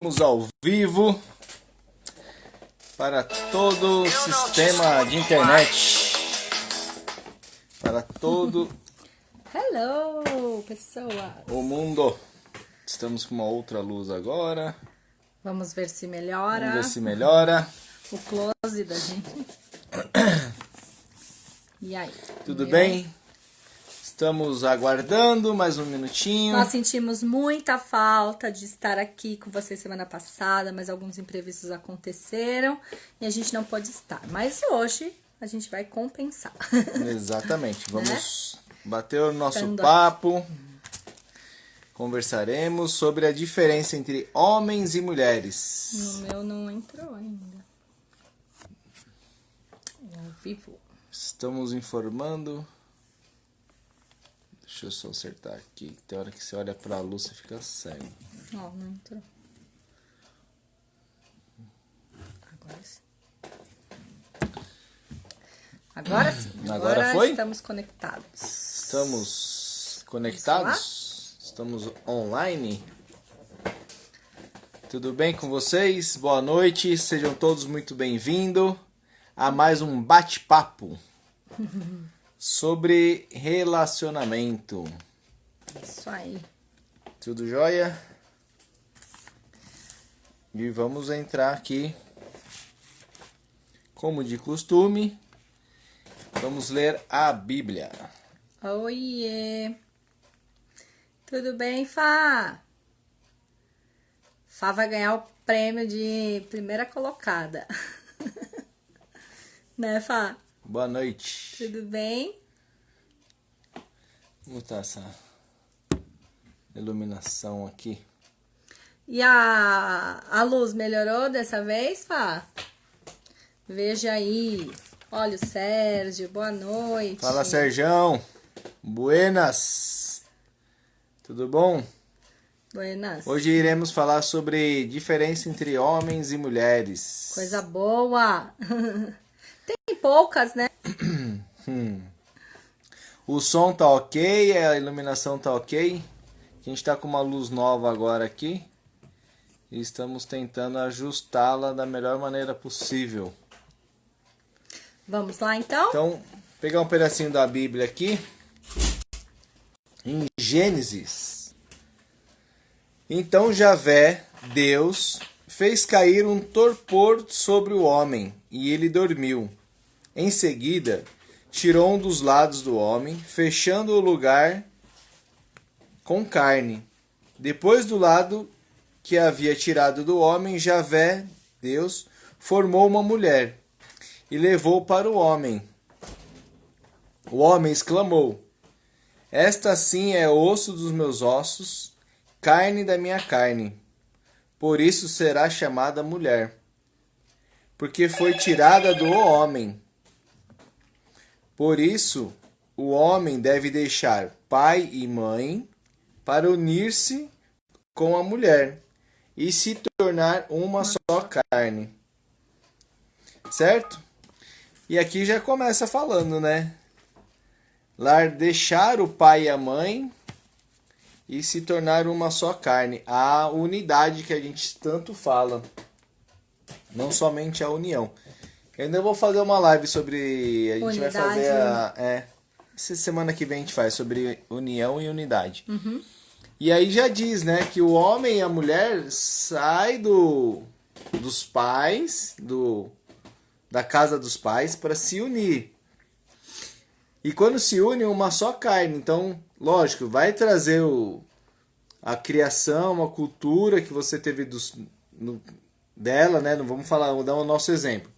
Estamos ao vivo para todo o sistema de internet, para todo Hello, pessoas! o mundo. Estamos com uma outra luz agora. Vamos ver se melhora. Vamos ver se melhora. O close da gente. E aí? Tudo bem? Estamos aguardando mais um minutinho. Nós sentimos muita falta de estar aqui com vocês semana passada, mas alguns imprevistos aconteceram e a gente não pôde estar. Mas hoje a gente vai compensar. Exatamente. Vamos bater o nosso Estando papo. Conversaremos sobre a diferença entre homens e mulheres. No meu não entrou ainda. É ao vivo. Estamos informando. Deixa eu só acertar aqui. Tem hora que você olha pra luz e fica cego. Ó, não entrou. Agora sim. Agora sim. Agora foi? Estamos conectados. Estamos conectados? Estamos online? Tudo bem com vocês? Boa noite. Sejam todos muito bem-vindos a mais um bate-papo sobre relacionamento. Isso aí. Tudo jóia? E vamos entrar aqui, como de costume, vamos ler a Bíblia. Oiê! Tudo bem, Fá? Fá vai ganhar o prêmio de primeira colocada. Né, Fá? Boa noite. Tudo bem? Como tá essa iluminação aqui? E a luz melhorou dessa vez, Fá? Veja aí. Olha o Sérgio, boa noite. Fala, Serjão. Buenas. Tudo bom? Buenas. Hoje iremos falar sobre diferença entre homens e mulheres. Coisa boa. Tem poucas, né? O som tá ok, a iluminação tá ok. A gente tá com uma luz nova agora aqui. E estamos tentando ajustá-la da melhor maneira possível. Vamos lá, então? Então, pegar um pedacinho da Bíblia aqui. Em Gênesis. Então Javé, Deus, fez cair um torpor sobre o homem, e ele dormiu. Em seguida, tirou um dos lados do homem, fechando o lugar com carne. Depois do lado que havia tirado do homem, Javé, Deus, formou uma mulher e levou para o homem. O homem exclamou: Esta sim é osso dos meus ossos, carne da minha carne. Por isso será chamada mulher, porque foi tirada do homem. Por isso, o homem deve deixar pai e mãe para unir-se com a mulher e se tornar uma só carne. Certo? E aqui já começa falando, né? Deixar o pai e a mãe e se tornar uma só carne. A unidade que a gente tanto fala. Não somente a união. Eu ainda vou fazer uma live sobre... A gente Unidade. vai fazer essa semana que vem a gente faz sobre união e unidade. Uhum. E aí já diz, né? Que o homem e a mulher saem dos pais, da casa dos pais, para se unir. E quando se unem, uma só carne. Então, lógico, vai trazer a criação, a cultura que você teve dela, né? Não vamos falar, vou dar o nosso exemplo.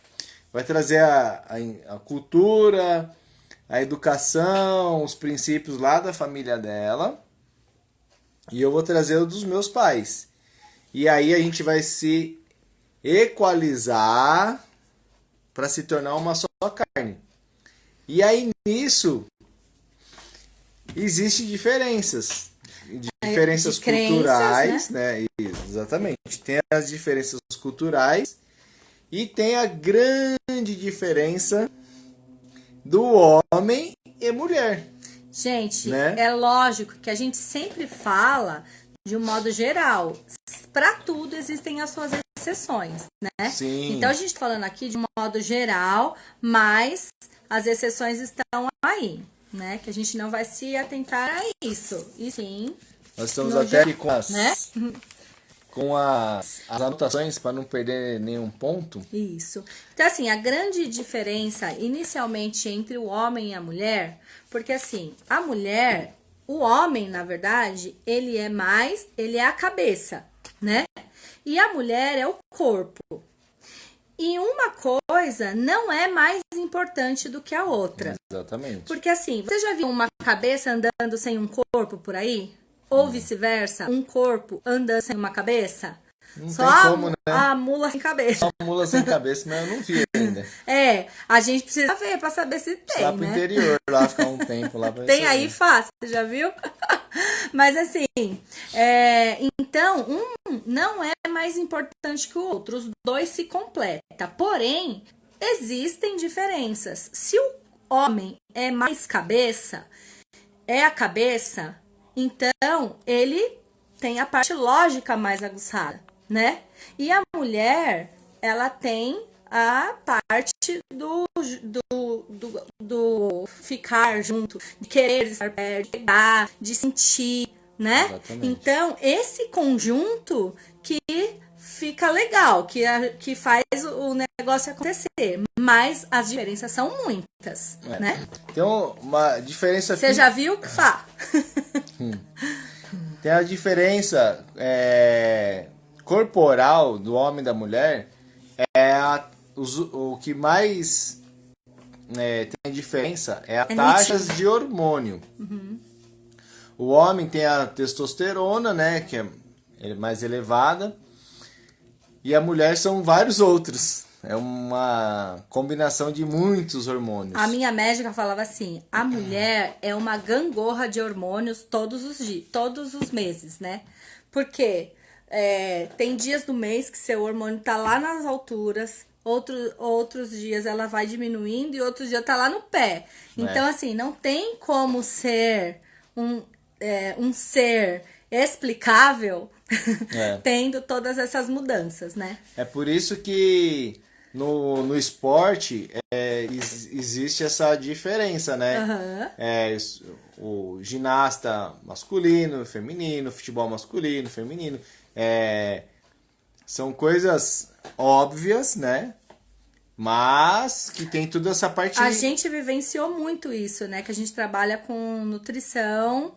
Vai trazer a cultura, a educação, os princípios lá da família dela. E eu vou trazer o dos meus pais. E aí a gente vai se equalizar para se tornar uma só carne. E aí nisso existem diferenças. Diferenças de crenças, culturais, né? Exatamente. Tem as diferenças culturais e tem a grande diferença do homem e mulher. Gente, né? É lógico que a gente sempre fala de um modo geral. para tudo existem as suas exceções, né? Sim. Então a gente tá falando aqui de um modo geral, mas as exceções estão aí, né? Que a gente não vai se atentar a isso. E sim. Nós estamos no até aqui com né? as anotações para não perder nenhum ponto. Isso. Então, assim, a grande diferença inicialmente entre o homem e a mulher, porque assim, a mulher, o homem, na verdade, ele é a cabeça, né? E a mulher é o corpo. E uma coisa não é mais importante do que a outra. Exatamente. Porque assim, você já viu uma cabeça andando sem um corpo por aí? Ou vice-versa, um corpo andando sem uma cabeça? Não Só tem como, né? a mula sem cabeça. Só mula sem cabeça, mas eu não vi ainda. A gente precisa ver pra saber se tem, Lá pro né? interior, lá ficar um tempo lá pra Tem ver. aí fácil, já viu? Mas assim, então, um não é mais importante que o outro, os dois se completam. Porém, existem diferenças. Se o homem é mais cabeça, é a cabeça, então ele tem a parte lógica mais aguçada, né? E a mulher, ela tem a parte do ficar junto, de querer estar perto, de pegar, de sentir, né? Exatamente. Então, esse conjunto que fica legal, que faz o negócio acontecer. Mas as diferenças são muitas, né? Tem uma diferença... Você já viu? Fá. Tem a diferença corporal do homem e da mulher. O que mais tem diferença é a taxas de hormônio. Uhum. O homem tem a testosterona, né, que é mais elevada, e a mulher são vários outros. É uma combinação de muitos hormônios. A minha médica falava assim: a mulher é uma gangorra de hormônios todos os dias, todos os meses, né? Porque tem dias do mês que seu hormônio tá lá nas alturas, outros dias ela vai diminuindo e outros dias tá lá no pé. Então, assim, não tem como ser um ser explicável tendo todas essas mudanças, né? É por isso que no esporte existe essa diferença, né? O ginasta masculino, feminino, futebol masculino, feminino. São coisas óbvias, né? Mas que tem toda essa parte... A gente vivenciou muito isso, né? Que a gente trabalha com nutrição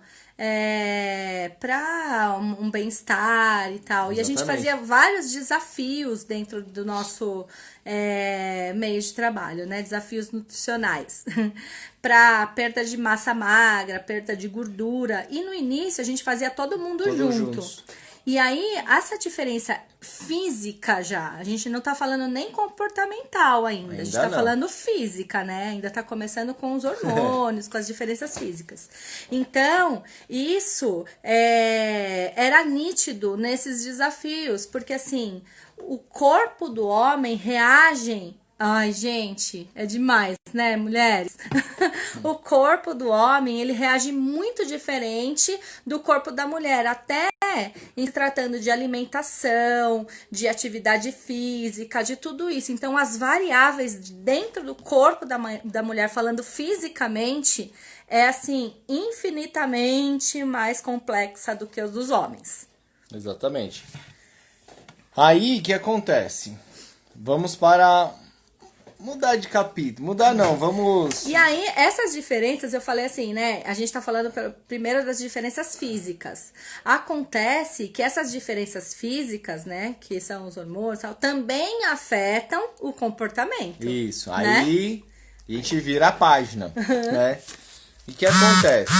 para um bem-estar e tal. Exatamente. E a gente fazia vários desafios dentro do nosso meio de trabalho, né? Desafios nutricionais. Para perda de massa magra, perda de gordura. E no início a gente fazia todo mundo junto. E aí, essa diferença física já, a gente não tá falando nem comportamental ainda, a gente tá falando física, né? Ainda tá começando com os hormônios, com as diferenças físicas. Então, isso era nítido nesses desafios, porque assim, o corpo do homem reage... Ai, gente, é demais, né, mulheres? O corpo do homem, ele reage muito diferente do corpo da mulher, até em tratando de alimentação, de atividade física, de tudo isso. Então, as variáveis dentro do corpo da mulher, falando fisicamente, é, assim, infinitamente mais complexa do que os dos homens. Exatamente. Aí, o que acontece? Vamos para... mudar de capítulo. Mudar não, vamos... E aí, essas diferenças, eu falei assim, né? A gente tá falando primeiro das diferenças físicas. Acontece que essas diferenças físicas, né? Que são os hormônios, também afetam o comportamento. Isso, né? Aí a gente vira a página, né? E o que acontece?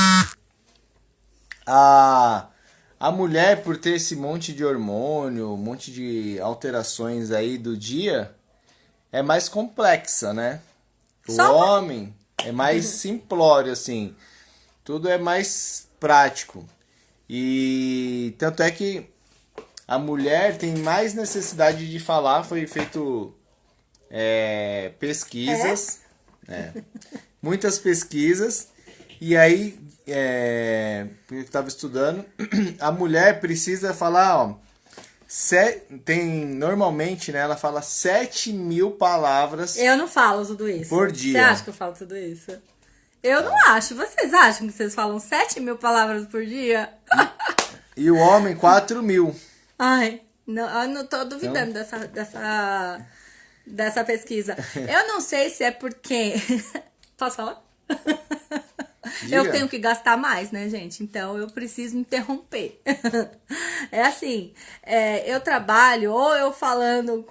A mulher, por ter esse monte de hormônio, um monte de alterações aí do dia... é mais complexa, né? O homem é mais simplório, assim. Tudo é mais prático. E tanto é que a mulher tem mais necessidade de falar. Foi feito pesquisas. Muitas pesquisas. E aí, eu estava estudando, a mulher precisa falar, Normalmente, né, ela fala 7.000 palavras Eu não falo tudo isso. por dia. Você acha que eu falo tudo isso? Eu não acho. Vocês acham que vocês falam 7.000 palavras por dia? E o homem, 4.000. Ai, não, eu não tô duvidando dessa pesquisa. Eu não sei se é porque... Posso falar? Diga. Eu tenho que gastar mais, né, gente? Então eu preciso interromper. É assim, eu trabalho ou eu falando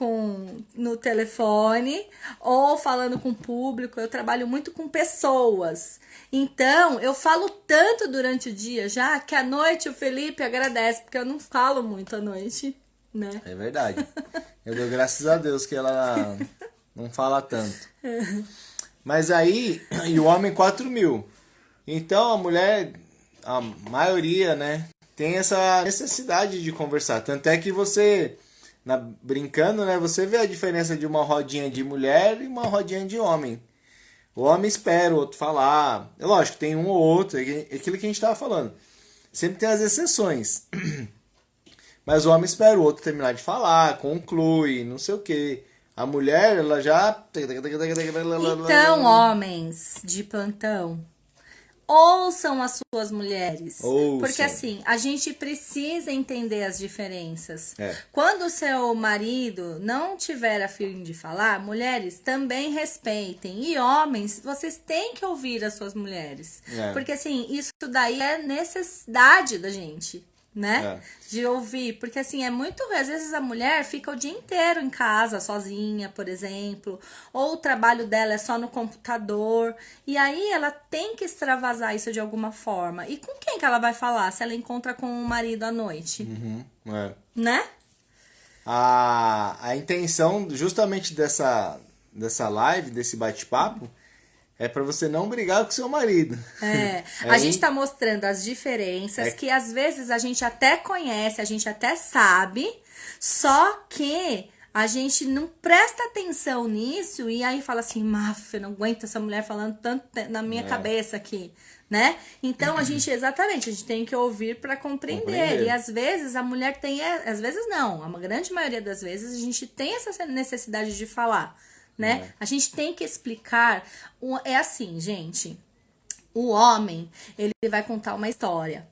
no telefone ou falando com o público. Eu trabalho muito com pessoas. Então eu falo tanto durante o dia já que à noite o Felipe agradece, porque eu não falo muito à noite, né? É verdade. Eu dou graças a Deus que ela não fala tanto. Mas aí, e o homem 4.000. Então a mulher, a maioria, né, tem essa necessidade de conversar. Tanto é que você, brincando, né, você vê a diferença de uma rodinha de mulher e uma rodinha de homem. O homem espera o outro falar. É lógico, tem um ou outro, é aquilo que a gente estava falando. Sempre tem as exceções. Mas o homem espera o outro terminar de falar, conclui, não sei o quê. A mulher, ela já... Então, homens de plantão, ouçam as suas mulheres. Ouçam. Porque assim, a gente precisa entender as diferenças. É. Quando o seu marido não tiver a fim de falar, mulheres também respeitem. E homens, vocês têm que ouvir as suas mulheres. É. Porque assim, isso daí é necessidade da gente, né? De ouvir. Porque assim, é muito ruim. Às vezes a mulher fica o dia inteiro em casa, sozinha, por exemplo. Ou o trabalho dela é só no computador. E aí ela tem que extravasar isso de alguma forma. E com quem que ela vai falar se ela encontra com o marido à noite? Né? A intenção justamente dessa live, desse bate-papo, é pra você não brigar com seu marido. A gente tá mostrando as diferenças que às vezes a gente até conhece, a gente até sabe, só que a gente não presta atenção nisso e aí fala assim, eu não aguento essa mulher falando tanto na minha cabeça aqui, né? Então a gente tem que ouvir pra compreender. E às vezes a mulher tem, às vezes não, a grande maioria das vezes a gente tem essa necessidade de falar. Né? A gente tem que explicar. É assim, gente. O homem, ele vai contar uma história.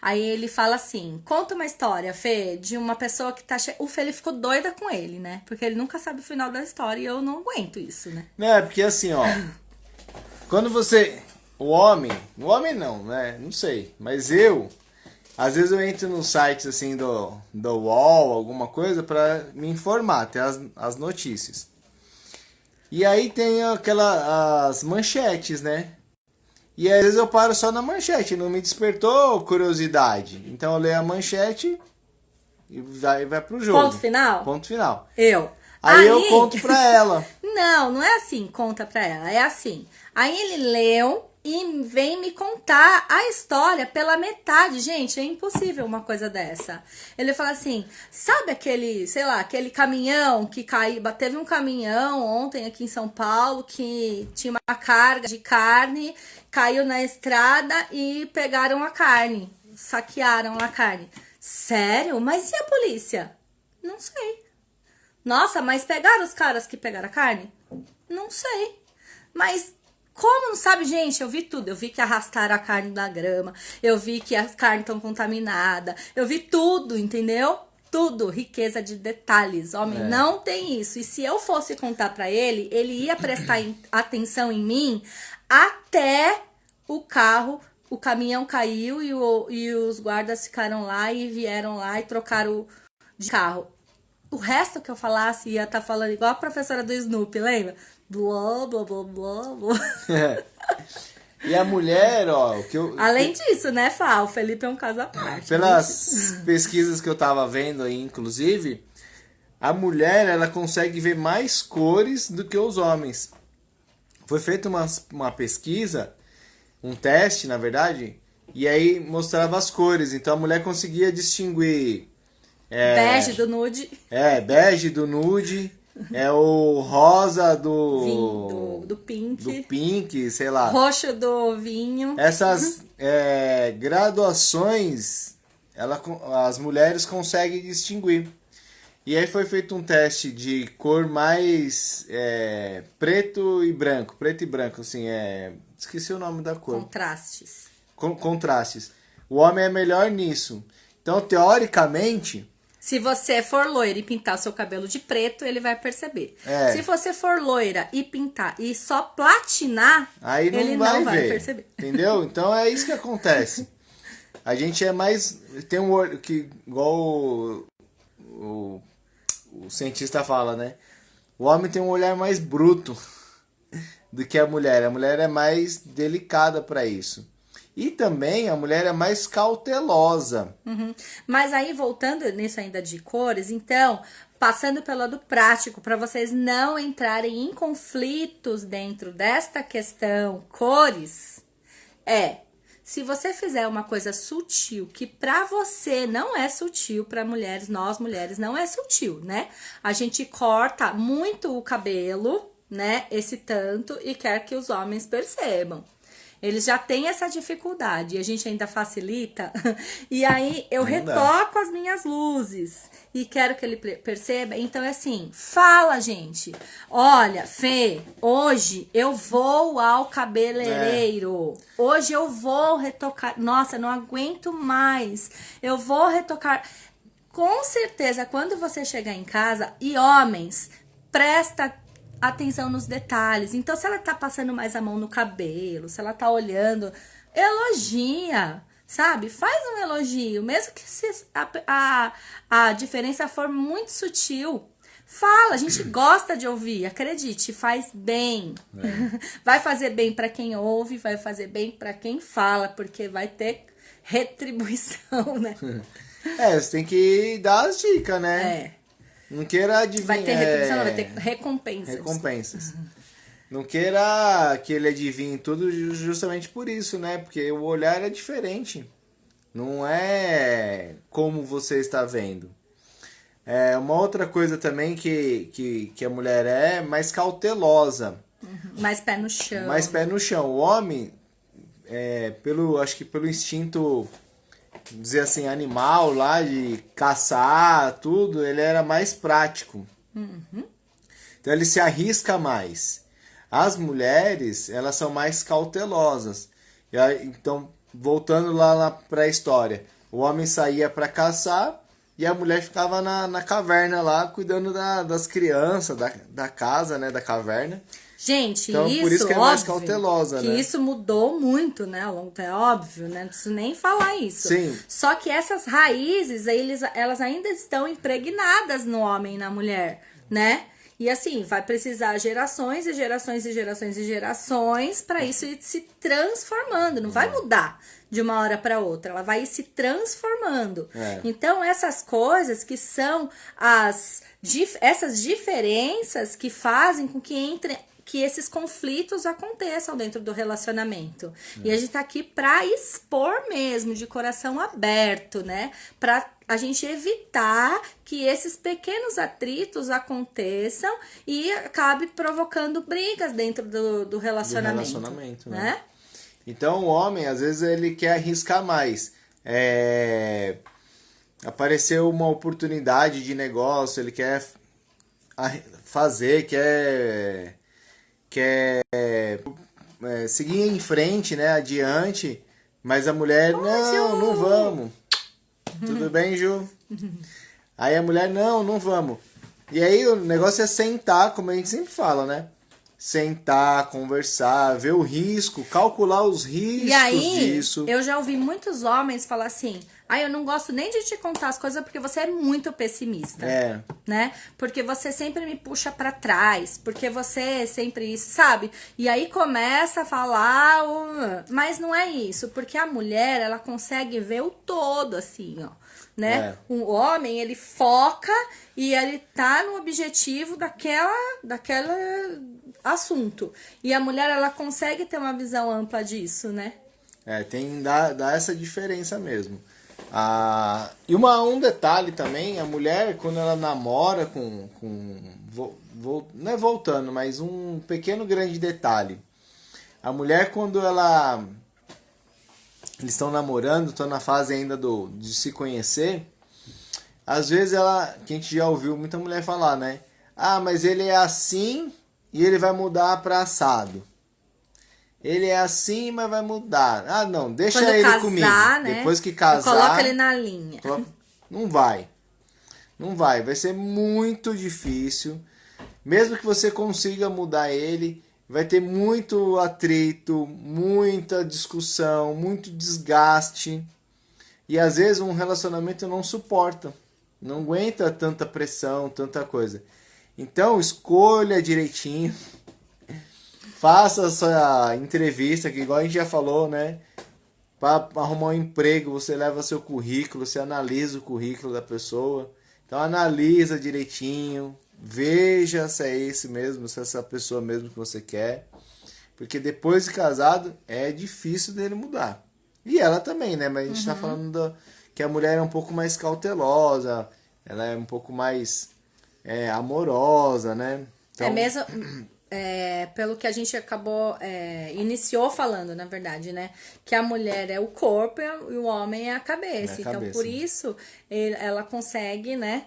Aí ele fala assim: conta uma história, Fê, de uma pessoa que tá. O Fê, ele ficou doida com ele, né? Porque ele nunca sabe o final da história e eu não aguento isso, né? Porque assim, ó. Quando você. O homem não, né? Não sei. Mas às vezes eu entro nos sites assim do UOL, alguma coisa, pra me informar, ter as notícias. E aí tem as manchetes, né? E às vezes eu paro só na manchete, não me despertou curiosidade. Então eu leio a manchete e vai pro jogo. Ponto final? Ponto final. Aí eu conto pra ela. Não é assim, conta pra ela. É assim. Aí ele leu e vem me contar a história pela metade. Gente, é impossível uma coisa dessa. Ele fala assim, sabe aquele caminhão que caiu? Teve um caminhão ontem aqui em São Paulo que tinha uma carga de carne, caiu na estrada e pegaram a carne, saquearam a carne. Sério? Mas e a polícia? Não sei. Nossa, mas pegaram os caras que pegaram a carne? Não sei. Mas como não sabe, gente? Eu vi tudo. Eu vi que arrastaram a carne da grama. Eu vi que as carnes estão contaminadas. Eu vi tudo, entendeu? Tudo. Riqueza de detalhes. Homem, não tem isso. E se eu fosse contar pra ele, ele ia prestar atenção em mim até o caminhão caiu e os guardas ficaram lá e vieram lá e trocaram de carro. O resto que eu falasse ia estar falando igual a professora do Snoopy, lembra? Blá, blá, blá, blá, blá. E a mulher, ó... Além disso, né, Fá? O Felipe é um caso à parte. Pelas pesquisas que eu tava vendo aí, inclusive, a mulher, ela consegue ver mais cores do que os homens. Foi feita uma pesquisa, um teste, na verdade, e aí mostrava as cores. Então a mulher conseguia distinguir... bege do nude. Bege do nude. É o rosa do pink. Do pink, sei lá. Roxo do vinho. Essas graduações, as mulheres conseguem distinguir. E aí foi feito um teste de cor mais preto e branco, assim, esqueci o nome da cor. Contrastes. Contrastes. O homem é melhor nisso. Então, teoricamente, se você for loira e pintar seu cabelo de preto, ele vai perceber. Se você for loira e pintar e só platinar, aí ele não vai perceber. Entendeu? Então é isso que acontece. A gente é mais... Tem um olho que, igual o cientista fala, né? O homem tem um olhar mais bruto do que a mulher. A mulher é mais delicada para isso. E também a mulher é mais cautelosa. Uhum. Mas aí, voltando nisso ainda de cores, então, passando pelo lado prático, para vocês não entrarem em conflitos dentro desta questão cores, se você fizer uma coisa sutil, que pra você não é sutil, pra mulheres, nós mulheres, não é sutil, né? A gente corta muito o cabelo, né? Esse tanto, e quer que os homens percebam. Eles já têm essa dificuldade e a gente ainda facilita. E aí eu retoco as minhas luzes e quero que ele perceba. Então é assim, fala, gente. Olha, Fê, hoje eu vou ao cabeleireiro. Hoje eu vou retocar. Nossa, não aguento mais. Eu vou retocar. Com certeza, quando você chegar em casa, e homens, presta atenção nos detalhes. Então, se ela tá passando mais a mão no cabelo, se ela tá olhando, elogia, sabe? Faz um elogio, mesmo que a diferença for muito sutil. Fala, a gente gosta de ouvir, acredite, faz bem. Vai fazer bem para quem ouve, vai fazer bem para quem fala, porque vai ter retribuição, né? Você tem que dar as dicas, né? Não queira adivinhar. Vai ter retribuição, não, vai ter recompensas. Recompensas. Não queira que ele adivinhe tudo justamente por isso, né? Porque o olhar é diferente. Não é como você está vendo. Uma outra coisa também que a mulher é mais cautelosa. Mais pé no chão. Mais pé no chão. O homem, acho que pelo instinto, dizer assim, animal lá, de caçar, tudo, ele era mais prático. Então ele se arrisca mais. As mulheres, elas são mais cautelosas. E aí, então, voltando lá para a história, o homem saía para caçar e a mulher ficava na caverna lá, cuidando das crianças, da casa, né, da caverna. Gente, então, isso, por isso que é mais cautelosa, que né? Isso mudou muito, né? Ao longo do tempo, é óbvio, né? Não preciso nem falar isso. Sim. Só que essas raízes, elas ainda estão impregnadas no homem e na mulher, né? E assim, vai precisar gerações e gerações e gerações e gerações para isso ir se transformando. Não vai mudar de uma hora para outra, ela vai ir se transformando. Então, essas coisas que são essas diferenças que fazem com que esses conflitos aconteçam dentro do relacionamento. E a gente tá aqui pra expor mesmo, de coração aberto, né? Pra a gente evitar que esses pequenos atritos aconteçam e acabe provocando brigas dentro do relacionamento. Né? Então o homem, às vezes, ele quer arriscar mais. Apareceu uma oportunidade de negócio, ele quer fazer, quer seguir em frente, né, adiante, mas a mulher, não vamos. Tudo bem, Ju? Aí a mulher, não vamos. E aí o negócio é sentar, como a gente sempre fala, né? Sentar, conversar, ver o risco, calcular os riscos e aí, disso. Eu já ouvi muitos homens falar assim: eu não gosto nem de te contar as coisas porque você é muito pessimista. Né? Porque você sempre me puxa pra trás, porque você é sempre isso, sabe? E aí começa a falar, mas não é isso, porque a mulher, ela consegue ver o todo, assim, ó. Né? O homem, ele foca e ele tá no objetivo daquela assunto. E a mulher, ela consegue ter uma visão ampla disso, né? Dá essa diferença mesmo. E um detalhe também, a mulher, quando ela namora não é voltando, mas um pequeno grande detalhe. A mulher, quando eles estão namorando, estão na fase ainda de se conhecer, às vezes que a gente já ouviu muita mulher falar, né? Ah, mas ele é assim e ele vai mudar pra assado. Ele é assim, mas vai mudar. Ah, não, deixa Quando ele casar, comigo. né? Depois que casar... Coloca ele na linha. Não vai. Não vai. Vai ser muito difícil. Mesmo que você consiga mudar ele, vai ter muito atrito, muita discussão, muito desgaste. E às vezes um relacionamento não suporta. Não aguenta tanta pressão, tanta coisa. Então, escolha direitinho. Faça a sua entrevista, que igual a gente já falou, né? Para arrumar um emprego, você leva seu currículo, você analisa o currículo da pessoa. Então, analisa direitinho. Veja se é esse mesmo, se é essa pessoa mesmo que você quer. Porque depois de casado, é difícil dele mudar. E ela também, né? Mas a gente tá falando que a mulher é um pouco mais cautelosa, ela é um pouco mais amorosa, né? Então, É mesmo, pelo que a gente iniciou falando, na verdade, né? Que a mulher é o corpo e o homem é a cabeça. Então, por isso, ela consegue, né?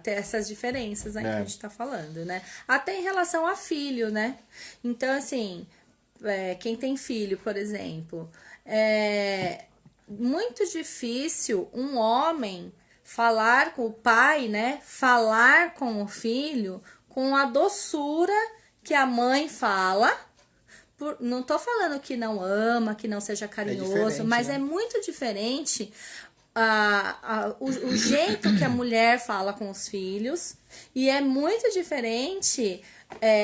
Ter essas diferenças aí que a gente tá falando, né? Até em relação a filho, né? Então, assim, quem tem filho, por exemplo, é muito difícil um homem falar com o pai, né? Falar com o filho com a doçura que a mãe fala. Não tô falando que não ama, que não seja carinhoso, mas né? É muito diferente o jeito que a mulher fala com os filhos, e é muito diferente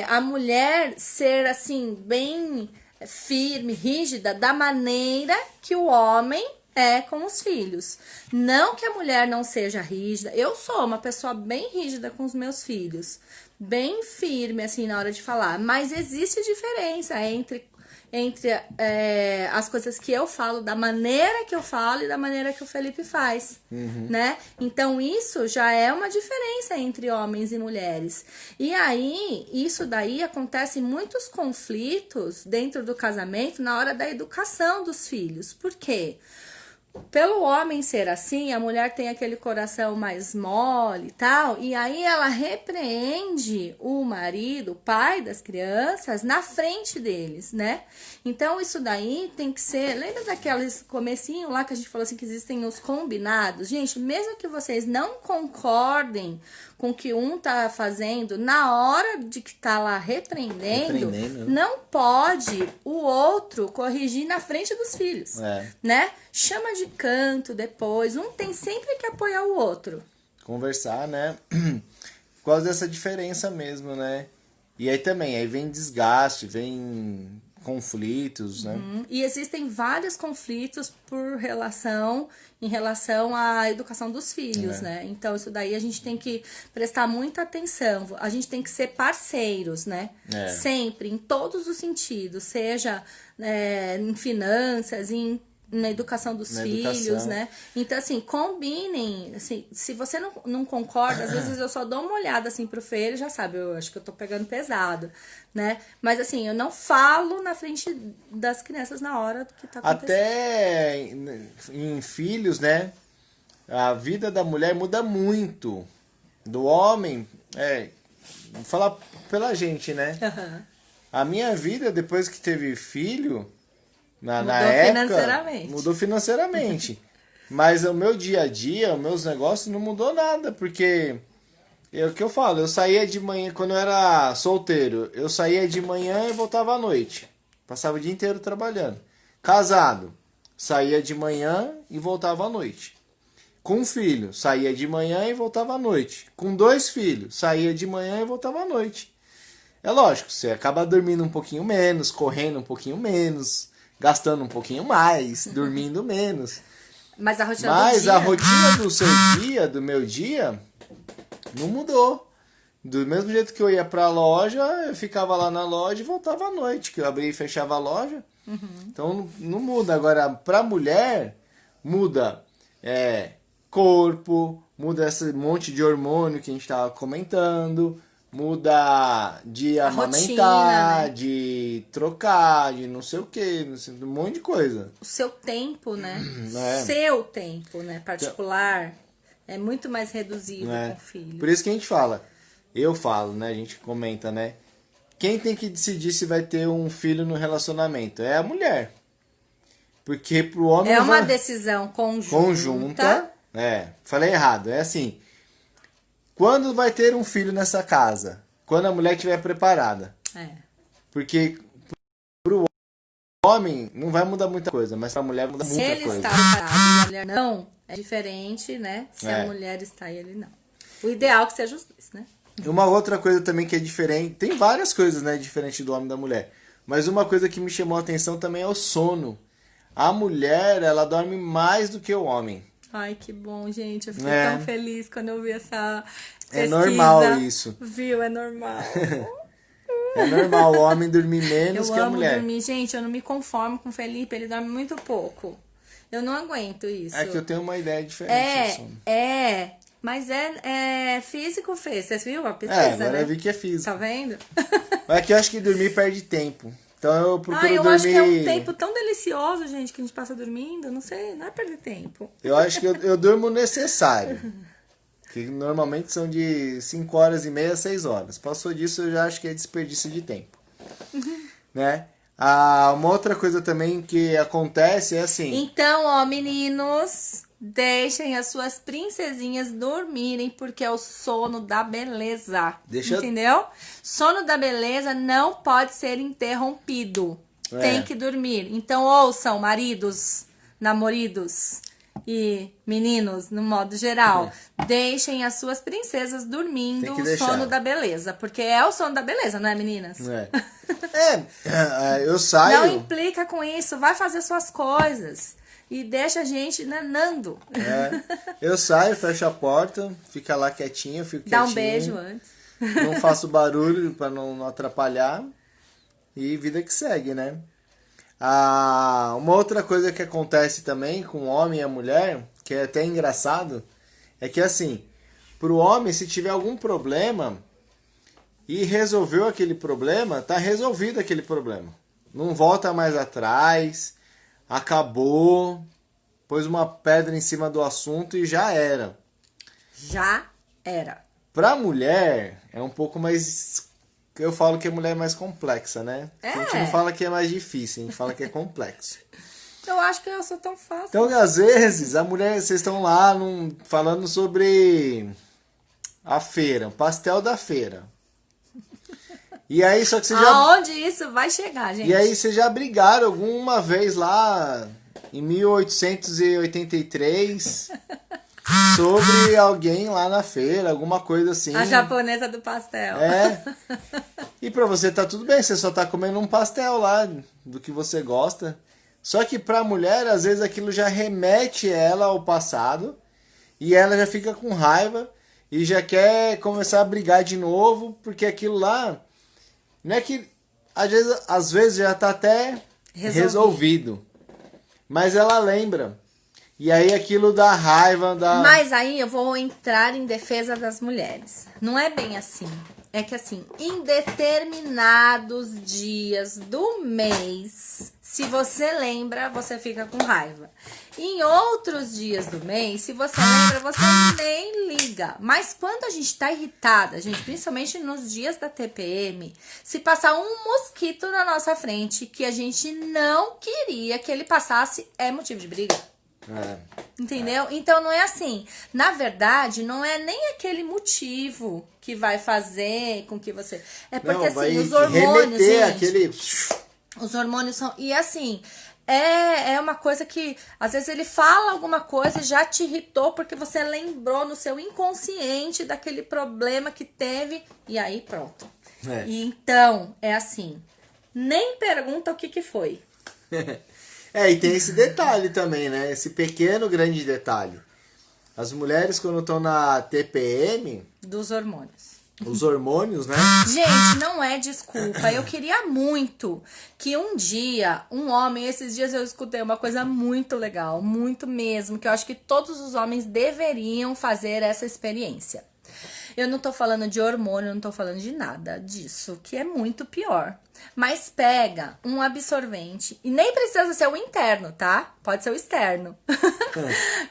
a mulher ser assim, bem firme, rígida, da maneira que o homem é com os filhos. Não que a mulher não seja rígida, eu sou uma pessoa bem rígida com os meus filhos, bem firme assim na hora de falar, mas existe diferença entre as coisas que eu falo, da maneira que eu falo e da maneira que o Felipe faz, né? Então isso já é uma diferença entre homens e mulheres. E aí, isso daí acontece muitos conflitos dentro do casamento na hora da educação dos filhos. Por quê? Pelo homem ser assim, a mulher tem aquele coração mais mole e tal, e aí ela repreende o marido, o pai das crianças, na frente deles, né? Então isso daí tem que ser, lembra daqueles comecinho lá que a gente falou assim, que existem os combinados? Gente, mesmo que vocês não concordem com o que um tá fazendo, na hora de que tá lá repreendendo, não pode o outro corrigir na frente dos filhos, né? Chama de canto depois, um tem sempre que apoiar o outro. Conversar, né? Por causa dessa diferença mesmo, né? E aí também, aí vem desgaste, vem conflitos, né? E existem vários conflitos em relação à educação dos filhos, né? Então, isso daí a gente tem que prestar muita atenção. A gente tem que ser parceiros, né? Sempre, em todos os sentidos. Seja em finanças, na educação dos filhos, né? Então, assim, combinem. Assim, se você não concorda, às vezes eu só dou uma olhada assim pro Fê, ele já sabe, eu acho que eu tô pegando pesado, né? Mas assim, eu não falo na frente das crianças na hora do que tá acontecendo. Até em filhos, né? A vida da mulher muda muito. Do homem, vou falar pela gente, né? A minha vida, depois que teve filho, na época, mudou financeiramente. Mas o meu dia a dia, os meus negócios não mudou nada, porque o que eu falo, eu saía de manhã, quando eu era solteiro, eu saía de manhã e voltava à noite. Passava o dia inteiro trabalhando. Casado, saía de manhã e voltava à noite. Com filho, saía de manhã e voltava à noite. Com 2 filhos, saía de manhã e voltava à noite. É lógico, você acaba dormindo um pouquinho menos, correndo um pouquinho menos, gastando um pouquinho mais, dormindo menos. Mas a rotina do seu dia, do meu dia, não mudou. Do mesmo jeito que eu ia pra loja, eu ficava lá na loja e voltava à noite, que eu abria e fechava a loja. Então não muda. Agora, pra mulher, muda corpo, muda esse monte de hormônio que a gente tava comentando, muda de amamentar, rotina, né? De trocar, de não sei o que, um monte de coisa. O seu tempo, né? Seu tempo, né? Particular. É muito mais reduzível com o filho. Por isso que a gente fala, eu falo, né? A gente comenta, né? Quem tem que decidir se vai ter um filho no relacionamento? É a mulher. Porque pro homem... É uma decisão conjunta. Falei errado. É assim, quando vai ter um filho nessa casa? Quando a mulher estiver preparada. Porque pro homem não vai mudar muita coisa, mas pra mulher muda muita coisa. Se ele está preparado e a mulher não, é diferente, né? Se a mulher está e ele não. O ideal é que seja os dois, né? Uma outra coisa também que é diferente, tem várias coisas, né, diferente do homem e da mulher. Mas uma coisa que me chamou a atenção também é o sono. A mulher, ela dorme mais do que o homem. Ai, que bom, gente. Eu fiquei tão feliz quando eu vi essa pesquisa. É normal isso. Viu? É normal. É normal o homem dormir menos que a mulher. Eu amo dormir. Gente, eu não me conformo com o Felipe. Ele dorme muito pouco. Eu não aguento isso. É que eu tenho uma ideia diferente do sono. Mas é físico, Fê. Você viu a pesquisa, agora né? eu vi que é físico. Tá vendo? É que eu acho que dormir perde tempo. Então eu procuro eu dormir... acho que é um tempo tão delicioso, gente, que a gente passa dormindo. Não sei, não é perder tempo. Eu acho que eu durmo o necessário. Que normalmente são de 5 horas e meia a 6 horas. Passou disso, eu já acho que é desperdício de tempo. Né? Uma outra coisa também que acontece é assim... Então, ó, meninos, deixem as suas princesinhas dormirem, porque é o sono da beleza. Entendeu? Sono da beleza não pode ser interrompido. Tem que dormir. Então, ouçam, maridos, namoridos e meninos, no modo geral, deixem as suas princesas dormindo o sono da beleza. Porque é o sono da beleza, não é, meninas? Eu saio... Não implica com isso, vai fazer suas coisas. E deixa a gente nanando. Eu saio, fecho a porta, fica lá quietinho, fico quietinho. Dá um beijo antes. Não faço barulho pra não atrapalhar. E vida que segue, né? Uma outra coisa que acontece também com o homem e a mulher, que é até engraçado, é que assim, pro homem, se tiver algum problema e resolveu aquele problema, tá resolvido aquele problema. Não volta mais atrás, acabou, pôs uma pedra em cima do assunto e já era. Já era. Pra mulher, é um pouco mais... Eu falo que a mulher é mais complexa, né? A gente não fala que é mais difícil, a gente fala que é complexo. Eu acho que eu sou tão fácil. Então, às vezes, a mulher, vocês estão lá falando sobre a feira, o pastel da feira. E aí, só que você já... Aonde isso vai chegar, gente? E aí, vocês já brigaram alguma vez lá, em 1883... sobre alguém lá na feira, alguma coisa assim. A japonesa do pastel. E pra você tá tudo bem, você só tá comendo um pastel lá, do que você gosta. Só que pra mulher, às vezes aquilo já remete ela ao passado, e ela já fica com raiva, e já quer começar a brigar de novo, porque aquilo lá, não é que, às vezes já tá até resolvido. Mas ela lembra. E aí aquilo dá raiva, Mas aí eu vou entrar em defesa das mulheres. Não é bem assim. É que assim, em determinados dias do mês, se você lembra, você fica com raiva. Em outros dias do mês, se você lembra, você nem liga. Mas quando a gente tá irritada, gente, principalmente nos dias da TPM, se passar um mosquito na nossa frente que a gente não queria que ele passasse, é motivo de briga. Entendeu? Então não é assim. Na verdade, não é nem aquele motivo que vai fazer com que você... É porque assim, os hormônios, gente, os hormônios são... E assim, é uma coisa que às vezes ele fala alguma coisa e já te irritou porque você lembrou no seu inconsciente daquele problema que teve e aí pronto. E então, é assim, nem pergunta o que foi. E tem esse detalhe também, né? Esse pequeno, grande detalhe. As mulheres, quando estão na TPM... Dos hormônios. Os hormônios, né? Gente, não é desculpa. Eu queria muito que um dia, um homem... Esses dias eu escutei uma coisa muito legal, muito mesmo, que eu acho que todos os homens deveriam fazer essa experiência. Eu não tô falando de hormônio, não tô falando de nada disso, que é muito pior. Mas pega um absorvente, e nem precisa ser o interno, tá? Pode ser o externo.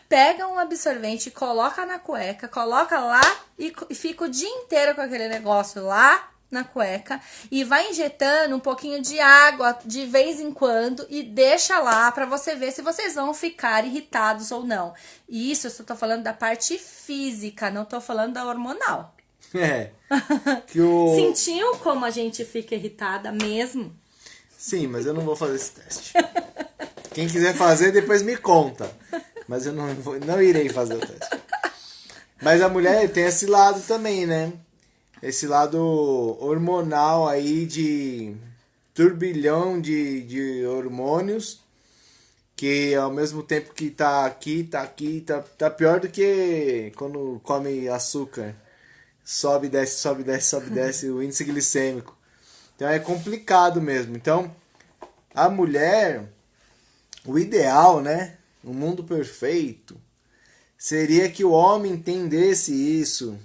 Pega um absorvente, coloca na cueca, coloca lá e fica o dia inteiro com aquele negócio lá na cueca e vai injetando um pouquinho de água de vez em quando e deixa lá pra você ver se vocês vão ficar irritados ou não. E isso eu só tô falando da parte física, não tô falando da hormonal. Sentiu como a gente fica irritada mesmo? Sim, mas eu não vou fazer esse teste. Quem quiser fazer, depois me conta. Mas eu não irei fazer o teste. Mas a mulher tem esse lado também, né? Esse lado hormonal aí de turbilhão de hormônios, que ao mesmo tempo que tá pior do que quando come açúcar. Sobe, desce, sobe, desce, sobe, desce, o índice glicêmico. Então é complicado mesmo. Então, a mulher, o ideal, né? O mundo perfeito seria que o homem entendesse isso,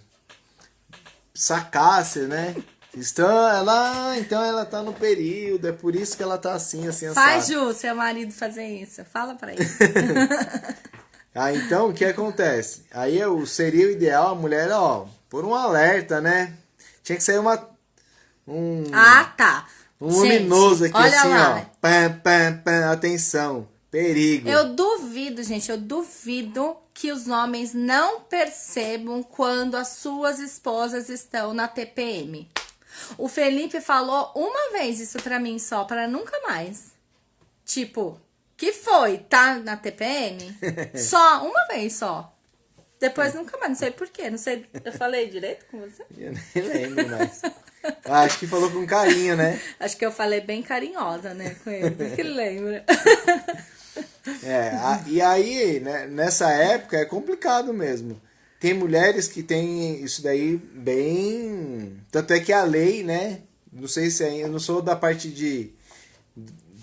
sacasse, né? Então ela tá no período, é por isso que ela tá assim, assim, assim. Faz, Ju, seu marido fazer isso. Fala pra ele. Então, o que acontece? Aí seria o ideal a mulher, por um alerta, né? Tinha que sair tá. Um luminoso aqui, olha assim, lá. Pam, atenção, perigo. Eu duvido, gente, que os homens não percebam quando as suas esposas estão na TPM. O Felipe falou uma vez isso pra mim só, pra nunca mais. Tipo, que foi? Tá na TPM? Só, uma vez só. Depois nunca mais, não sei porquê, não sei, eu falei direito com você? Eu nem lembro mais. Acho que falou com carinho, né? Acho que eu falei bem carinhosa, né, com ele, por isso que ele lembra. E aí, né, nessa época é complicado mesmo. Tem mulheres que têm isso daí bem... Tanto é que a lei, né? Não sei se eu não sou da parte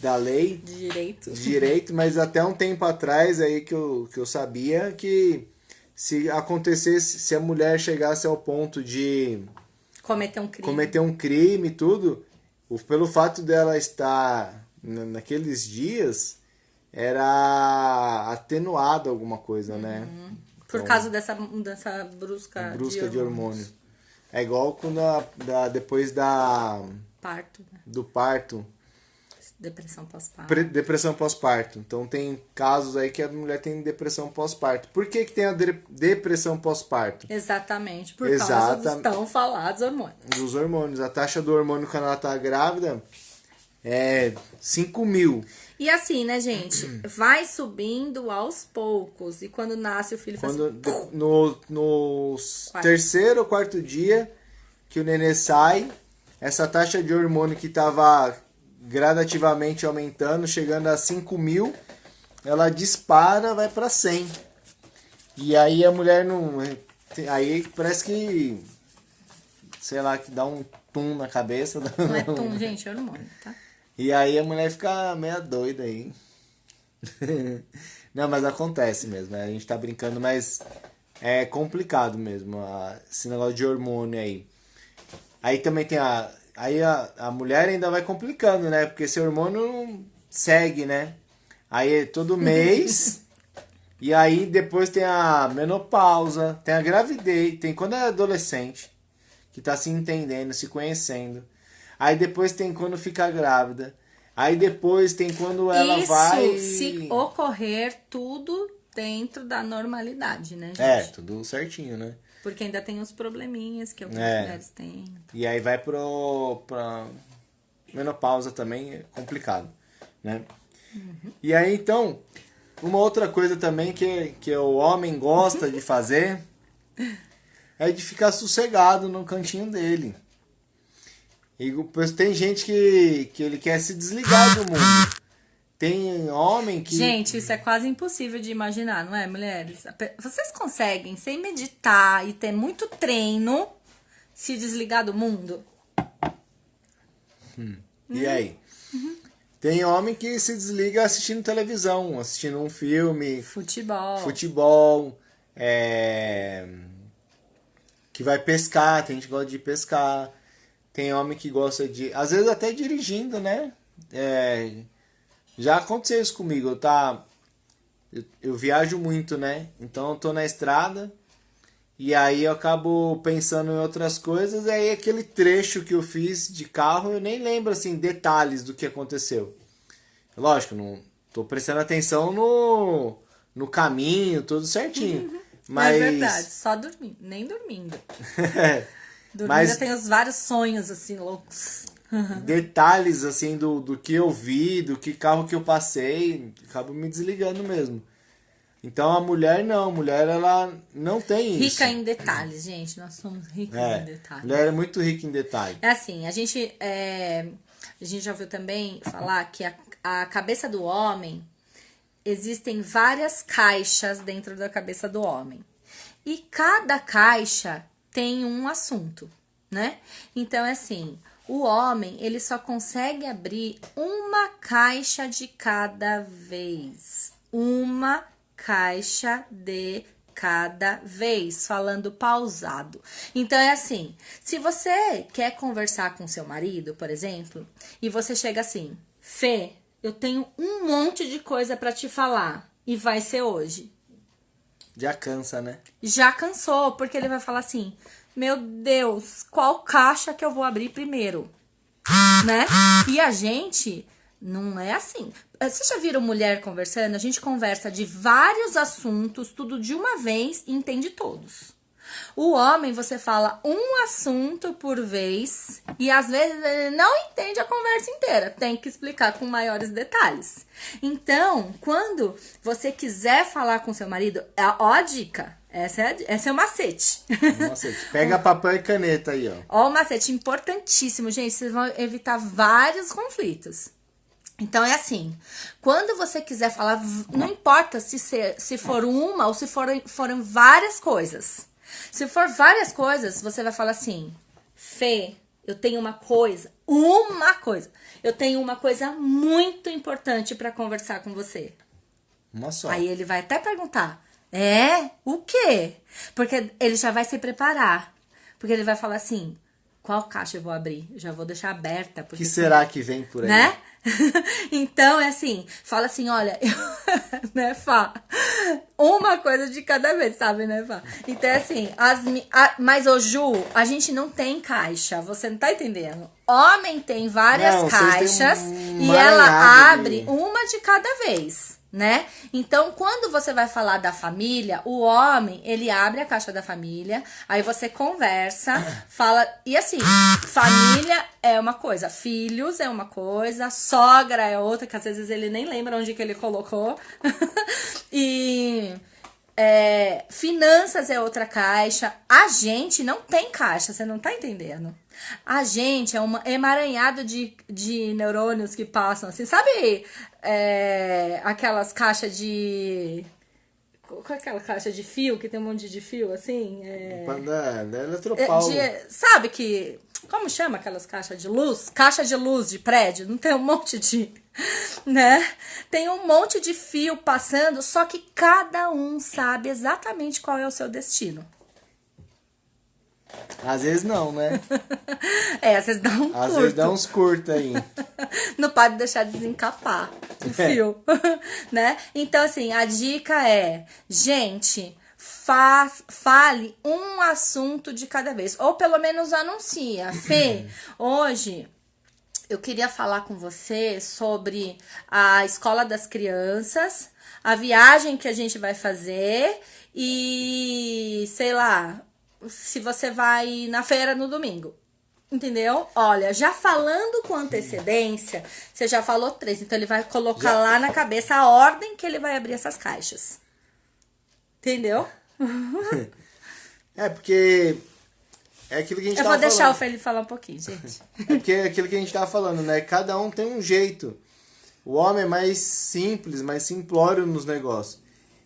da lei. De direito, mas até um tempo atrás aí que eu sabia que se acontecesse, se a mulher chegasse ao ponto de cometer um crime e tudo, pelo fato dela estar naqueles dias, era atenuado alguma coisa, né? Por causa dessa brusca de hormônio. É igual quando depois parto, né? do parto. Depressão pós-parto. Depressão pós-parto. Então tem casos aí que a mulher tem depressão pós-parto. Por que tem a depressão pós-parto? Exatamente, por causa dos tão falados hormônios. Dos hormônios. A taxa do hormônio quando ela tá grávida é 5.000. E assim, né, gente? Vai subindo aos poucos. E quando nasce o filho... No terceiro ou quarto dia que o nenê sai, essa taxa de hormônio que tava gradativamente aumentando, chegando a 5.000, ela dispara, vai para 100. E aí a mulher não... Aí parece que... Sei lá, que dá um tum na cabeça. Não é tum, gente, é hormônio, tá? E aí a mulher fica meio doida aí. Não, mas acontece mesmo. A gente tá brincando, mas é complicado mesmo esse negócio de hormônio aí. Aí também tem Aí a mulher ainda vai complicando, né? Porque esse hormônio segue, né? Aí é todo mês. E aí depois tem a menopausa, tem a gravidez, tem quando é adolescente, que tá se entendendo, se conhecendo. Aí depois tem quando fica grávida. Aí depois tem quando ela vai... Isso se ocorrer tudo dentro da normalidade, né, gente? Tudo certinho, né? Porque ainda tem os probleminhas que algumas mulheres têm. E aí vai pra menopausa também, é complicado, né? Uhum. E aí, então, uma outra coisa também que o homem gosta de fazer é de ficar sossegado no cantinho dele. E tem gente que ele quer se desligar do mundo. Tem homem que... Gente, isso é quase impossível de imaginar, não é, mulheres? Vocês conseguem, sem meditar e ter muito treino, se desligar do mundo? E aí? Tem homem que se desliga assistindo televisão, assistindo um filme. Futebol. O que vai pescar, tem gente que gosta de pescar, tem homem que gosta de, às vezes até dirigindo, né? Já aconteceu isso comigo, eu viajo muito, né? Então eu tô na estrada e aí eu acabo pensando em outras coisas, e aí aquele trecho que eu fiz de carro, eu nem lembro assim detalhes do que aconteceu. Lógico, não tô prestando atenção no caminho, tudo certinho. Mas É verdade, só dormindo, nem dormindo. Dormindo Mas eu tenho vários sonhos assim loucos. detalhes assim do que eu vi, do que carro que eu passei, acabo me desligando mesmo. Então a mulher não, a mulher ela não tem isso. Rica em detalhes, gente, nós somos ricos em detalhes. Mulher é muito rica em detalhes. É assim, a gente já ouviu também falar que a cabeça do homem, existem várias caixas dentro da cabeça do homem. E cada caixa tem um assunto, né? Então, é assim, o homem, ele só consegue abrir uma caixa de cada vez. Uma caixa de cada vez, falando pausado. Então, é assim, se você quer conversar com seu marido, por exemplo, e você chega assim, Fê, eu tenho um monte de coisa pra te falar e vai ser hoje. Já cansa, né? Já cansou, porque ele vai falar assim, meu Deus, qual caixa que eu vou abrir primeiro? Né? E a gente não é assim. Vocês já viram mulher conversando? A gente conversa de vários assuntos, tudo de uma vez e entende todos. O homem, você fala um assunto por vez e às vezes ele não entende a conversa inteira. Tem que explicar com maiores detalhes. Então, quando você quiser falar com seu marido, ó a dica. Esse é o macete. Pega papel e caneta aí, ó. Ó o macete, importantíssimo, gente. Vocês vão evitar vários conflitos. Então, é assim, quando você quiser falar, não importa se for uma ou se foram várias coisas. Se for várias coisas, você vai falar assim, Fê, eu tenho uma coisa, eu tenho uma coisa muito importante pra conversar com você. Uma só. Aí ele vai até perguntar, o quê? Porque ele já vai se preparar. Porque ele vai falar assim, qual caixa eu vou abrir? Eu já vou deixar aberta. O que será que vem por aí? Né? Então, é assim, fala assim, olha, né, Fá? Uma coisa de cada vez, sabe, né, Fá? Então, é assim, mas, ô Ju, a gente não tem caixa, você não tá entendendo? Homem tem várias caixas e ela abre uma de cada vez. Né? Então, quando você vai falar da família, o homem, ele abre a caixa da família, aí você conversa, fala, e assim, família é uma coisa, filhos é uma coisa, sogra é outra, que às vezes ele nem lembra onde que ele colocou, e finanças é outra caixa, a gente não tem caixa, você não tá entendendo. A gente é um emaranhado de neurônios que passam assim, sabe aquelas caixas de... Qual é aquela caixa de fio que tem um monte de fio assim? Da Eletropaulo. Sabe que... Como chama aquelas caixas de luz? Caixa de luz de prédio, não tem um monte de... né? Tem um monte de fio passando, só que cada um sabe exatamente qual é o seu destino. Às vezes não, né? Às vezes dá um curto. Às vezes dá uns curtos aí. Não pode deixar desencapar o fio, né? Então, assim, a dica é, gente, fale um assunto de cada vez. Ou pelo menos anuncia. Fê, hoje eu queria falar com você sobre a escola das crianças, a viagem que a gente vai fazer e, sei lá, se você vai na feira no domingo, entendeu? Olha, já falando com antecedência, você já falou 3, então ele vai colocar lá na cabeça a ordem que ele vai abrir essas caixas. Entendeu? Porque é aquilo que a gente tava falando. Eu vou deixar o Felipe falar um pouquinho, gente. Porque é aquilo que a gente tava falando, né? Cada um tem um jeito. O homem é mais simples, mais simplório nos negócios.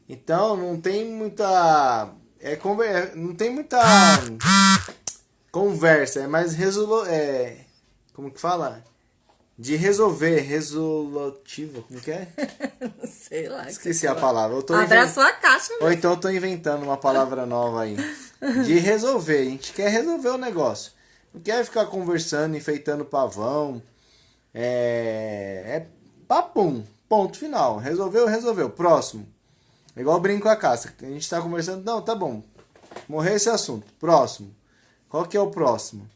Então, não tem muita... não tem muita conversa, é mais como que fala? de resolver, resolutivo, como que é? Sei lá. Esqueci a palavra. Abre a sua caixa mesmo. Ou então eu tô inventando uma palavra nova aí. De resolver, a gente quer resolver o negócio. Não quer ficar conversando, enfeitando pavão. É papum, ponto final. Resolveu, próximo. Igual eu brinco com a Cássia, a gente tá conversando, não, tá bom. Morreu esse assunto, próximo. Qual que é o próximo?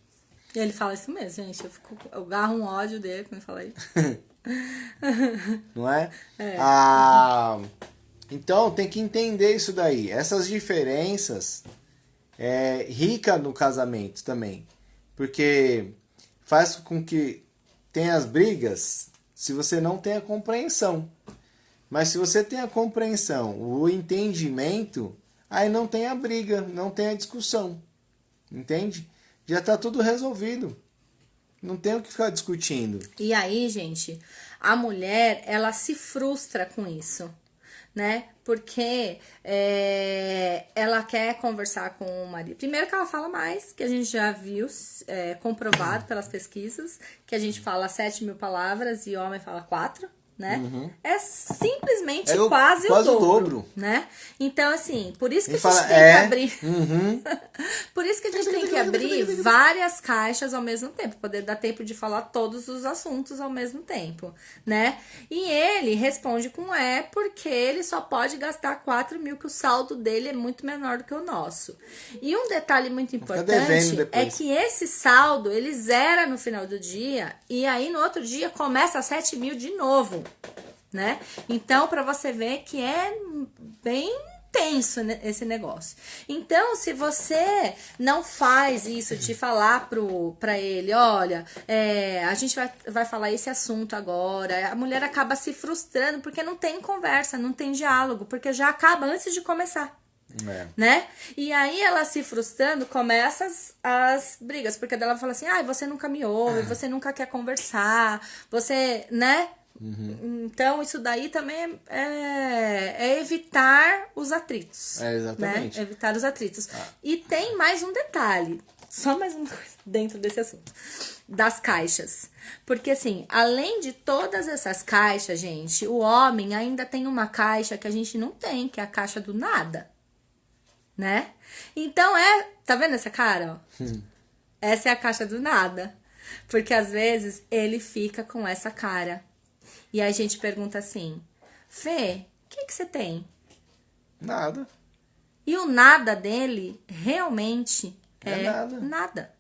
E ele fala isso mesmo, gente. Eu agarro um ódio dele quando ele fala isso. Não é? É. Então tem que entender isso daí. Essas diferenças é rica no casamento também. Porque faz com que tenha as brigas se você não tem a compreensão. Mas se você tem a compreensão, o entendimento, aí não tem a briga, não tem a discussão. Entende? Já está tudo resolvido. Não tem o que ficar discutindo. E aí, gente, a mulher, ela se frustra com isso, né? Porque ela quer conversar com o marido. Primeiro que ela fala mais, que a gente já viu, comprovado pelas pesquisas, que a gente fala 7.000 palavras e o homem fala 4. Né? Uhum. É simplesmente quase o dobro, né? Então, assim, por isso que a gente tem que abrir. Uhum. Por isso que a gente tem que abrir várias caixas ao mesmo tempo, poder dar tempo de falar todos os assuntos ao mesmo tempo, né? E ele responde com porque ele só pode gastar 4.000, que o saldo dele é muito menor do que o nosso. E um detalhe muito importante é que esse saldo, ele zera no final do dia, e aí no outro dia começa a 7.000 de novo. Né? Então, para você ver que é bem tenso, né, esse negócio. Então, se você não faz isso de falar pra ele, olha, a gente vai falar esse assunto agora, a mulher acaba se frustrando porque não tem conversa, não tem diálogo, porque já acaba antes de começar. Né? E aí ela se frustrando, começa as brigas, porque ela fala assim, você nunca me ouve, você nunca quer conversar, você, né? Uhum. Então, isso daí também é evitar os atritos. Exatamente. Né? Evitar os atritos. E tem mais um detalhe, só mais uma coisa dentro desse assunto, das caixas. Porque, assim, além de todas essas caixas, gente, o homem ainda tem uma caixa que a gente não tem, que é a caixa do nada. Né? Então, tá vendo essa cara? Ó? Essa é a caixa do nada. Porque, às vezes, ele fica com essa cara. E aí a gente pergunta assim, Fê, o que você tem? Nada. E o nada dele realmente é nada.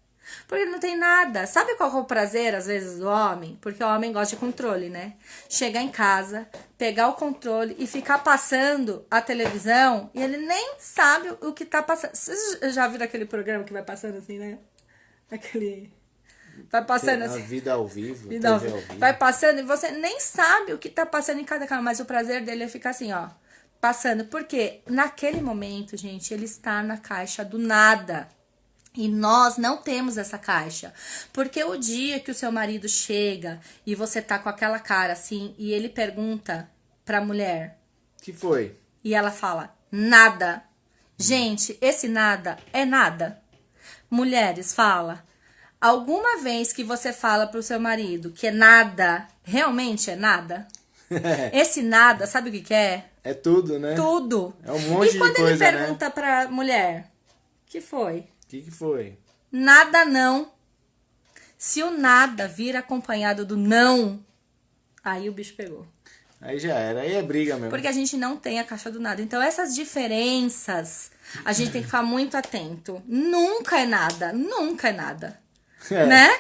Porque não tem nada. Sabe qual é o prazer, às vezes, do homem? Porque o homem gosta de controle, né? Chegar em casa, pegar o controle e ficar passando a televisão e ele nem sabe o que tá passando. Vocês já viram aquele programa que vai passando assim, né? Aquele... Vai passando assim. A vida ao vivo. Vida ao vivo. Vai passando e você nem sabe o que tá passando em cada canal. Mas o prazer dele é ficar assim, ó. Passando. Porque naquele momento, gente, ele está na caixa do nada. E nós não temos essa caixa. Porque o dia que o seu marido chega e você tá com aquela cara assim, e ele pergunta pra mulher. Que foi? E ela fala, nada. Gente, esse nada é nada. Mulheres, fala. Alguma vez que você fala pro seu marido que é nada, realmente é nada? Esse nada, sabe o que é? É tudo, né? Tudo. É um monte de coisa, né? E quando ele pergunta pra mulher, que foi? O que foi? Nada não. Se o nada vir acompanhado do não, aí o bicho pegou. Aí já era, aí é briga mesmo. Porque a gente não tem a caixa do nada. Então essas diferenças, a gente tem que ficar muito atento. Nunca é nada, nunca é nada. Né?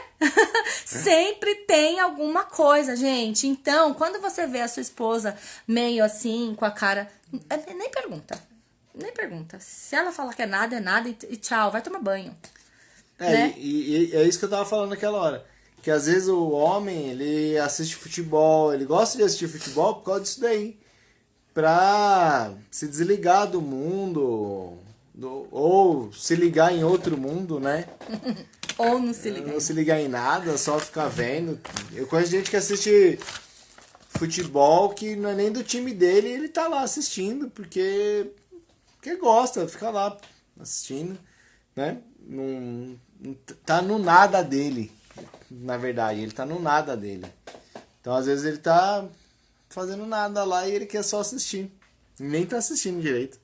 Sempre tem alguma coisa, gente. Então, quando você vê a sua esposa meio assim, com a cara... Nem pergunta. Nem pergunta. Se ela falar que é nada e tchau, vai tomar banho. Né? E é isso que eu tava falando naquela hora. Que às vezes o homem, ele assiste futebol, ele gosta de assistir futebol por causa disso daí. Pra se desligar do mundo, ou se ligar em outro mundo, né? Ou não se ligar. Não se ligar em nada, só ficar vendo. Eu conheço gente que assiste futebol que não é nem do time dele e ele tá lá assistindo, porque gosta, fica lá assistindo, né? Não tá no nada dele, na verdade, ele tá no nada dele. Então, às vezes, ele tá fazendo nada lá e ele quer só assistir. E nem tá assistindo direito.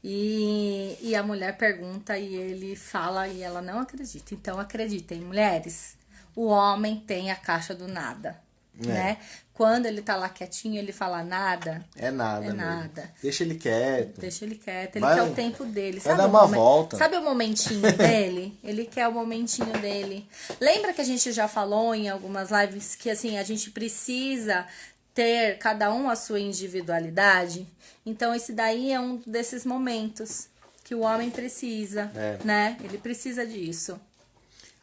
E a mulher pergunta e ele fala e ela não acredita. Então, acreditem, mulheres, o homem tem a caixa do nada, né? Quando ele tá lá quietinho, ele fala nada. É nada, É mesmo. nada. Deixa ele quieto. Deixa ele quieto, ele Vai- quer o tempo dele. vai dar uma volta. Sabe o momentinho dele? Ele quer o momentinho dele. Lembra que a gente já falou em algumas lives que assim, a gente precisa ter cada um a sua individualidade? Então esse daí é um desses momentos que o homem precisa, né? Ele precisa disso.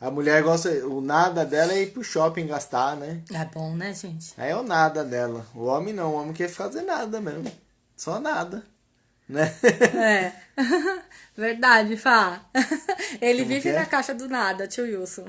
A mulher gosta, o nada dela é ir pro shopping gastar, né? É bom, né, gente? Aí é o nada dela. O homem não, o homem quer fazer nada mesmo. Só nada, né? É. Verdade, Fá. Ele Como vive que é? na caixa do nada, tio Wilson.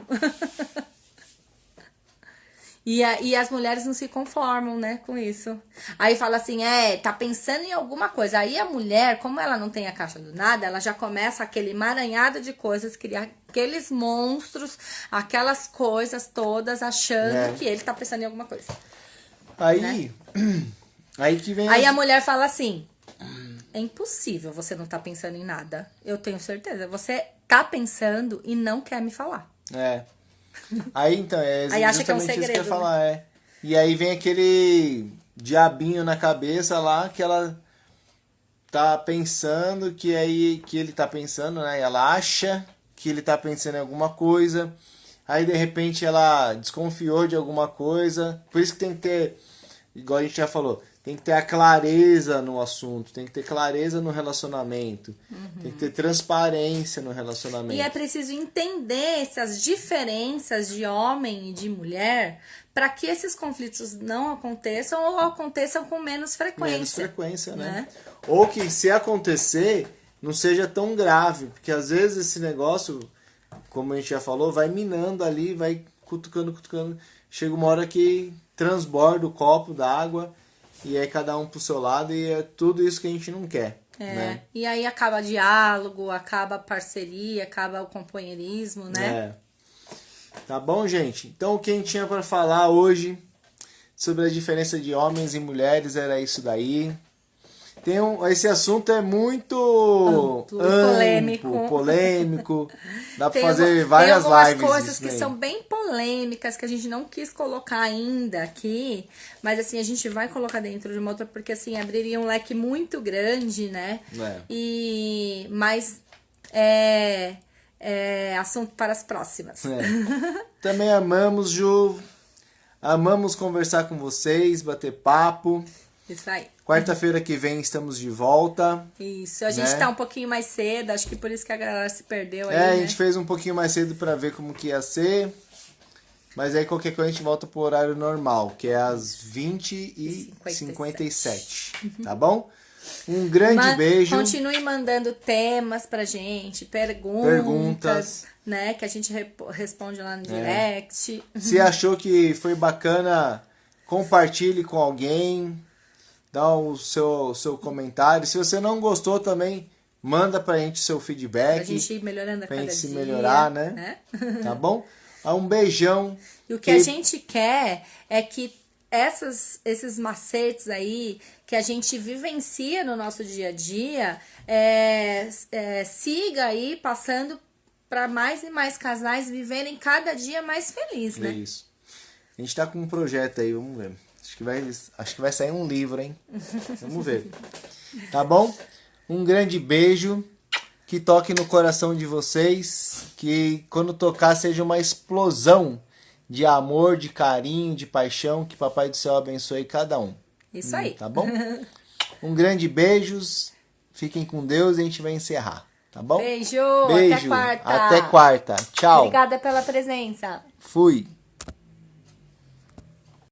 E as mulheres não se conformam, né, com isso. Aí fala assim, tá pensando em alguma coisa. Aí a mulher, como ela não tem a caixa do nada, ela já começa aquele emaranhado de coisas, criar aqueles monstros, aquelas coisas todas, achando que ele tá pensando em alguma coisa. Aí, aí que vem Aí a mulher fala assim, é impossível você não tá pensando em nada. Eu tenho certeza. Você tá pensando e não quer me falar. Aí então, Aí acha que é um justamente isso que eu segredo, ia falar, E aí vem aquele diabinho na cabeça lá que ela tá pensando que ele tá pensando, né? Ela acha que ele tá pensando em alguma coisa. Aí de repente ela desconfiou de alguma coisa. Por isso que tem que ter, igual a gente já falou, tem que ter a clareza no assunto, tem que ter clareza no relacionamento, tem que ter transparência no relacionamento. E é preciso entender essas diferenças de homem e de mulher para que esses conflitos não aconteçam ou aconteçam com menos frequência. Menos frequência, né? Ou que se acontecer, não seja tão grave, porque às vezes esse negócio, como a gente já falou, vai minando ali, vai cutucando. Chega uma hora que transborda o copo d'água e é cada um pro seu lado e é tudo isso que a gente não quer. Né? E aí acaba diálogo, acaba parceria, acaba o companheirismo, né? Tá bom, gente? Então o que a gente tinha para falar hoje sobre a diferença de homens e mulheres era isso daí. Esse assunto é muito polêmico. Dá para fazer várias lives. Tem algumas coisas que são bem polêmicas que a gente não quis colocar ainda aqui, mas assim, a gente vai colocar dentro de uma outra, porque assim, abriria um leque muito grande, né? Mas é assunto para as próximas. Também amamos, Ju. Amamos conversar com vocês, bater papo. Isso aí. Quarta-feira que vem estamos de volta. Isso, a gente tá um pouquinho mais cedo, acho que por isso que a galera se perdeu aí, a gente fez um pouquinho mais cedo pra ver como que ia ser. Mas aí qualquer coisa a gente volta pro horário normal, que é às 20h57. Tá bom? Um grande beijo. Continue mandando temas pra gente, perguntas, né? Que a gente responde lá no direct. Se achou que foi bacana, compartilhe com alguém. Dá o seu comentário. Se você não gostou também, manda pra gente seu feedback. Pra gente ir melhorando a cada dia. Pra gente se melhorar, né? Tá bom? Um beijão. E o que a gente quer é que esses macetes aí que a gente vivencia no nosso dia a dia siga aí passando para mais e mais casais viverem cada dia mais feliz, né? Isso. A gente tá com um projeto aí, vamos ver. Acho que vai sair um livro, hein? Vamos ver. Tá bom? Um grande beijo. Que toque no coração de vocês. Que quando tocar seja uma explosão de amor, de carinho, de paixão. Que Papai do Céu abençoe cada um. Isso aí. Tá bom? Um grande beijo. Fiquem com Deus e a gente vai encerrar. Tá bom? Beijo. Beijo. Até quarta. Até quarta. Tchau. Obrigada pela presença. Fui.